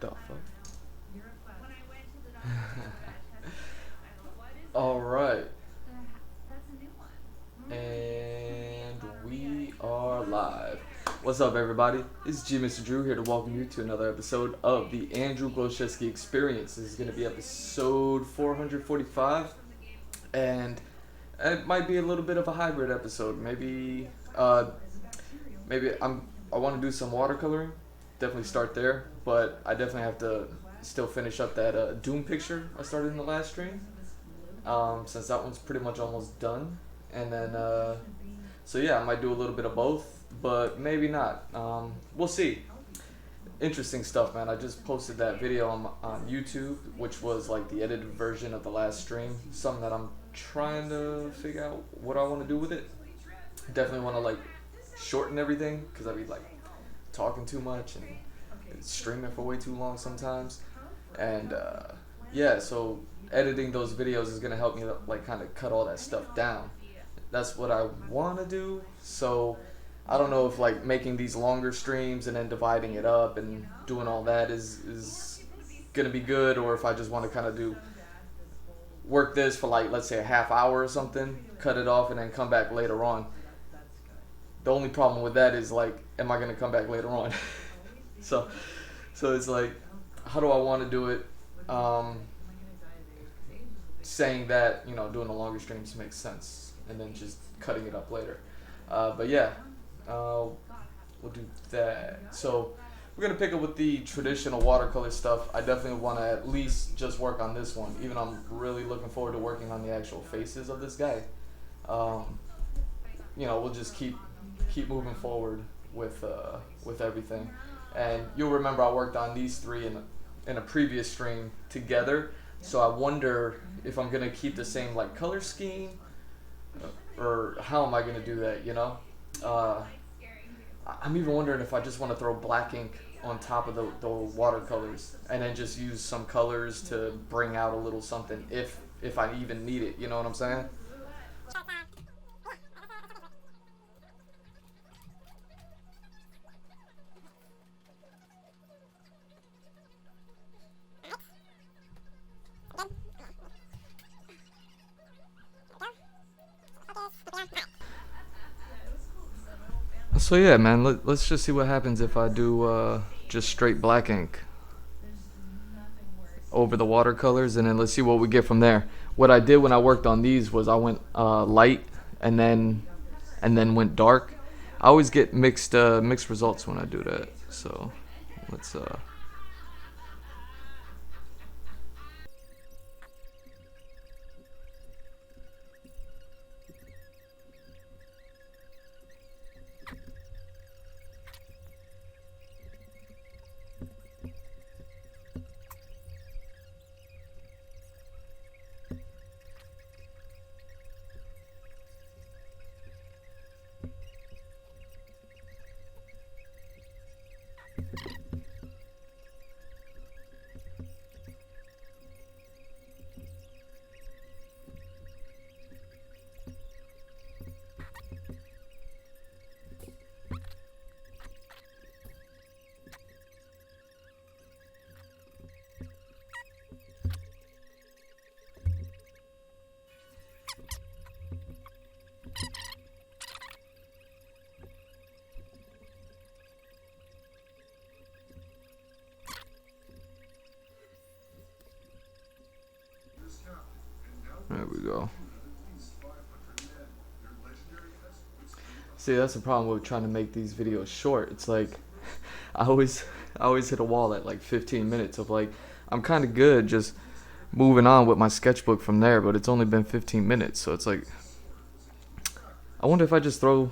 The fuck? All right, and we are live. What's up, everybody? It's GMrDrew here to welcome you to another episode of the Andrew Glowcheski Experience. This is going to be episode 445, and it might be a little bit of a hybrid episode. Maybe I want to do some watercoloring. Definitely start there, but I definitely have to still finish up that Doom picture I started in the last stream. Since that one's pretty much almost done, and then so yeah, I might do a little bit of both, but maybe not. We'll see. Interesting stuff, man. I just posted that video on YouTube, which was like the edited version of the last stream. Something that I'm trying to figure out what I want to do with it. Definitely want to like shorten everything because I be like talking too much and streaming for way too long sometimes. And yeah, so editing those videos is gonna help me like kind of cut all that stuff down. That's what I want to do. So I don't know if like making these longer streams and then dividing it up and doing all that is gonna be good, or if I just want to kind of do work this for like, let's say, a half hour or something, cut it off and then come back later on. The only problem with that is like, am I gonna come back later on? so so it's like, how do I want to do it? Saying that, doing the longer streams makes sense, and then just cutting it up later. But yeah, we'll do that. So we're gonna pick up with the traditional watercolor stuff. I definitely want to at least just work on this one, even though I'm really looking forward to working on the actual faces of this guy. We'll just keep moving forward with everything. And you'll remember I worked on these three in a previous stream together. So I wonder if I'm gonna keep the same like color scheme, or how am I gonna do that? I'm even wondering if I just want to throw black ink on top of the watercolors and then just use some colors to bring out a little something if I even need it. You know what I'm saying? So yeah, man, let's just see what happens if I do just straight black ink over the watercolors, and then let's see what we get from there. What I did when I worked on these was I went light and then went dark. I always get mixed results when I do that. So let's there we go. See, that's the problem with trying to make these videos short. It's like I always I always hit a wall at like 15 minutes of like, I'm kind of good just moving on with my sketchbook from there, but it's only been 15 minutes, so it's like, I wonder if I just throw.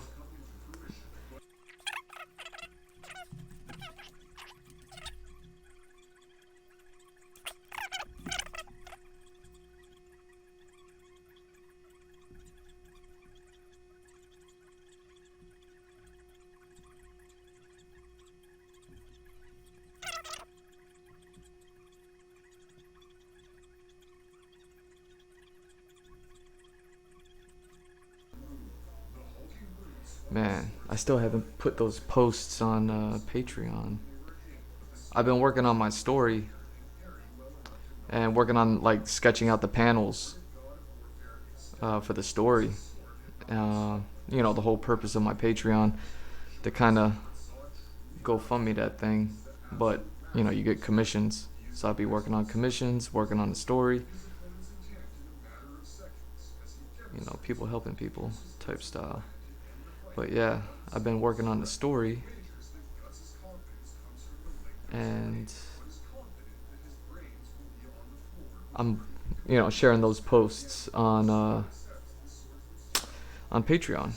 Man, I still haven't put those posts on Patreon. I've been working on my story and working on like sketching out the panels for the story. You know, the whole purpose of my Patreon to kind of go fund me that thing, but you know, you get commissions. So I'll be working on commissions, working on the story. You know, people helping people type style. But yeah, I've been working on the story, and I'm, you know, sharing those posts on Patreon.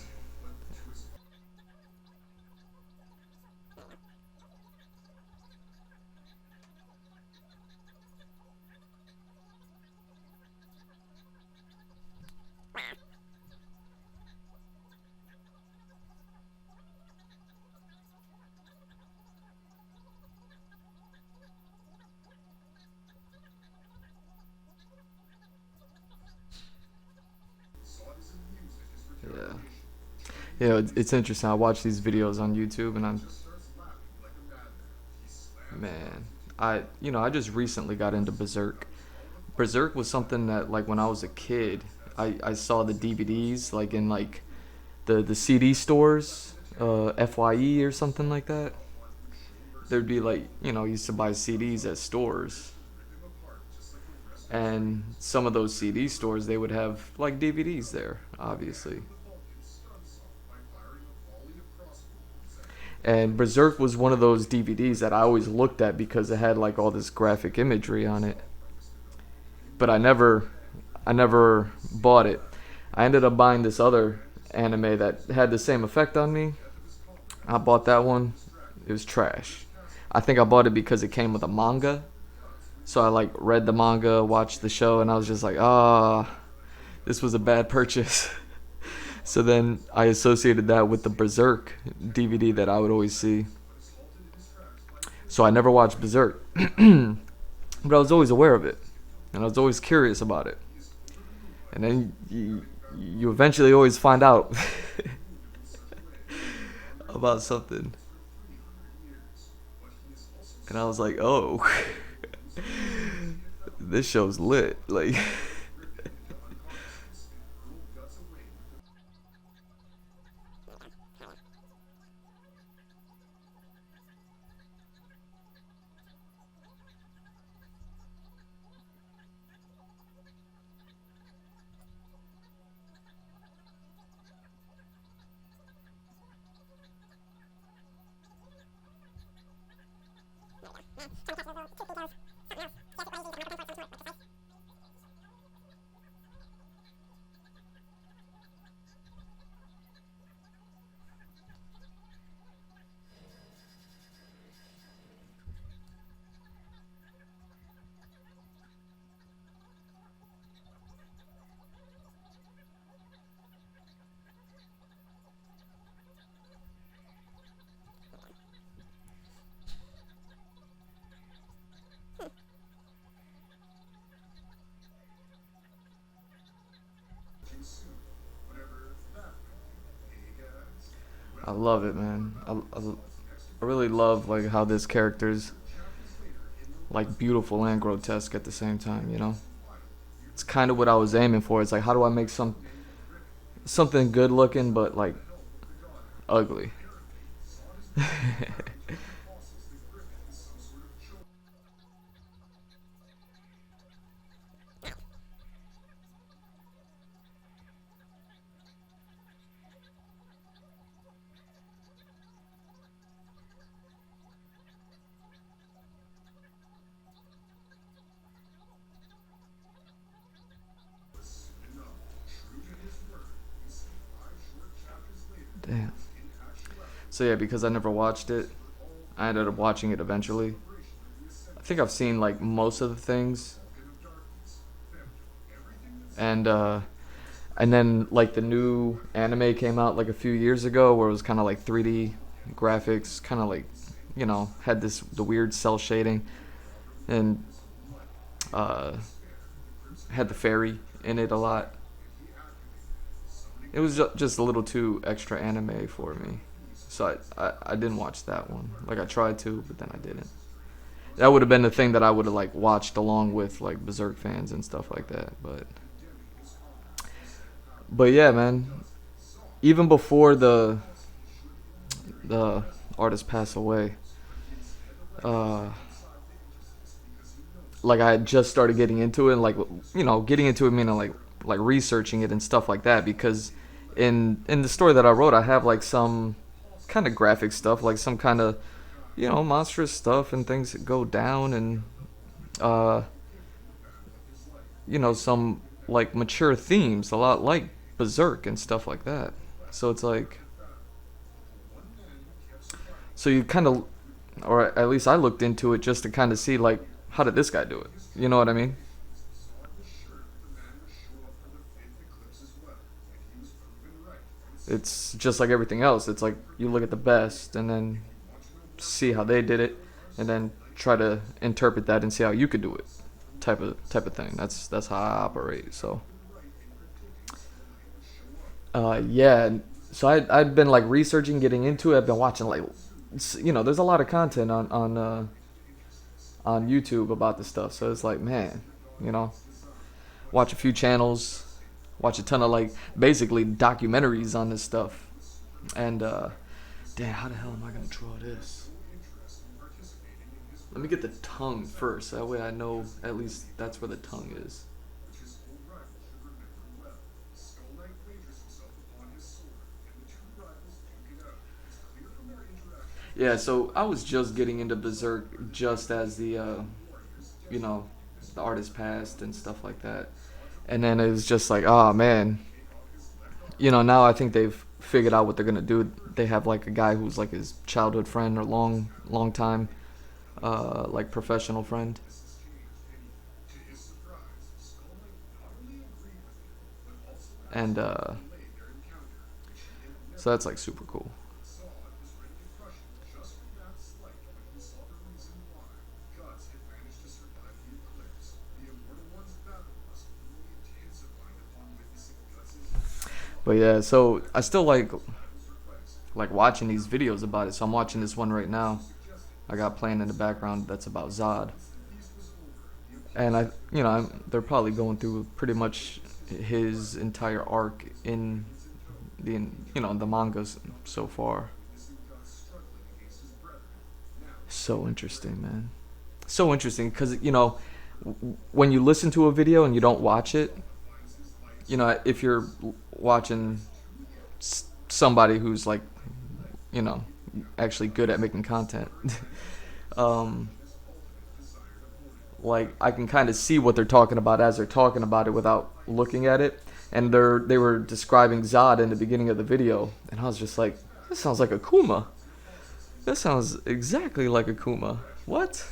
Yeah, yeah, it's interesting. I watch these videos on YouTube, and I'm, man, I just recently got into Berserk. Berserk was something that like when I was a kid, I saw the DVDs like in like the CD stores, FYE or something like that. There'd be like, you know, used to buy CDs at stores, and some of those CD stores they would have like DVDs there, obviously. And Berserk was one of those DVDs that I always looked at because it had like all this graphic imagery on it. But I never bought it. I ended up buying this other anime that had the same effect on me. I bought that one. It was trash. I think I bought it because it came with a manga. So I like read the manga, watched the show, and I was just like, ah, this was a bad purchase. So then I associated that with the Berserk DVD that I would always see. So I never watched Berserk, but I was always aware of it, and I was always curious about it. And then you eventually always find out about something, and I was like, oh, this show's lit. Like, I love it, man. I really love like how this character's like beautiful and grotesque at the same time. You know, it's kind of what I was aiming for. It's like, how do I make something good looking but like ugly? Damn. So yeah, because I never watched it, I ended up watching it eventually. I think I've seen like most of the things, and then like the new anime came out like a few years ago where it was kind of like 3D graphics, kind of like, you know, had this the weird cell shading, and uh, had the fairy in it a lot. It was just a little too extra anime for me, so I didn't watch that one. Like I tried to, but then I didn't. that would have been the thing that I would have like watched along with like Berserk fans and stuff like that. But yeah, man. Even before the artist passed away, uh, like I had just started getting into it, and like getting into it meaning like researching it and stuff like that. Because in the story that I wrote, I have like some kind of graphic stuff, like some kind of monstrous stuff and things that go down, and uh, some like mature themes, a lot like Berserk and stuff like that. So it's like, so you kind of, or at least I looked into it just to kind of see like, how did this guy do it? You know what I mean? It's just like everything else. It's like you look at the best and then see how they did it, and then try to interpret that and see how you could do it. Type of thing. That's how I operate. So yeah. So I'd been like researching, getting into it. I've been watching like there's a lot of content on YouTube about this stuff. So it's like, man, you know, watch a few channels, watch a ton of like basically documentaries on this stuff, and damn, how the hell am I gonna draw this? Let me get the tongue first. That way I know at least that's where the tongue is. Yeah, so I was just getting into Berserk just as you know, the artist passed and stuff like that. And then it was just like, oh man, now I think they've figured out what they're gonna do. They have like a guy who's like his childhood friend or long time, like professional friend, and so that's like super cool. But yeah, so I still like watching these videos about it. So I'm watching this one right now. I got playing in the background that's about Zod, and they're probably going through pretty much his entire arc in the mangas so far. So interesting, man. So interesting because when you listen to a video and you don't watch it, if you're watching somebody who's like you know actually good at making content, um, like I can kind of see what they're talking about as they're talking about it without looking at it. And they were describing Zod in the beginning of the video, and I was just like, this sounds like a Kuma. That sounds exactly like a Kuma. What?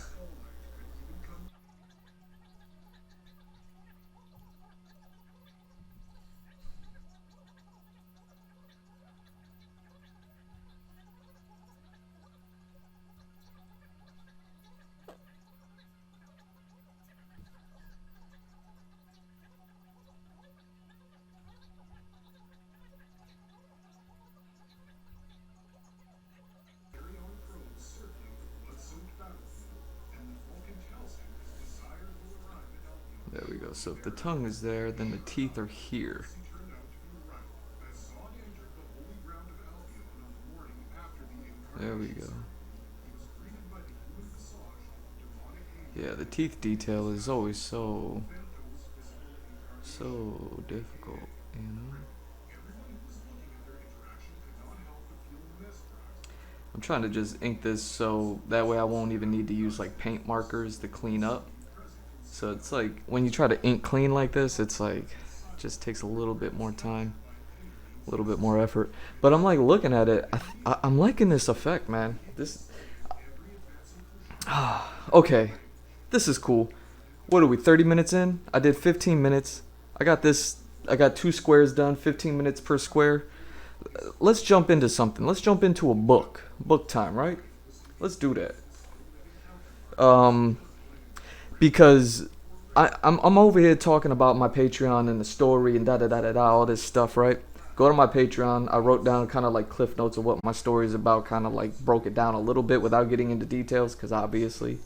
There we go. So if the tongue is there, then the teeth are here. There we go. Yeah, the teeth detail is always so difficult, you know? I'm trying to just ink this so that way I won't even need to use like paint markers to clean up. So it's like when you try to ink clean like this, it's like it just takes a little bit more time, a little bit more effort. But I'm like looking at it, I'm liking this effect, man. This, okay, this is cool. What are we, 30 minutes in? I did 15 minutes. I got this. I got 2 squares done, 15 minutes per square. Let's jump into something. Let's jump into a book. Book time, right? Let's do that. Um, because I'm over here talking about my Patreon and the story and da da da da da, all this stuff, right? Go to my Patreon. I wrote down kind of like cliff notes of what my story is about, kind of like broke it down a little bit without getting into details, because obviously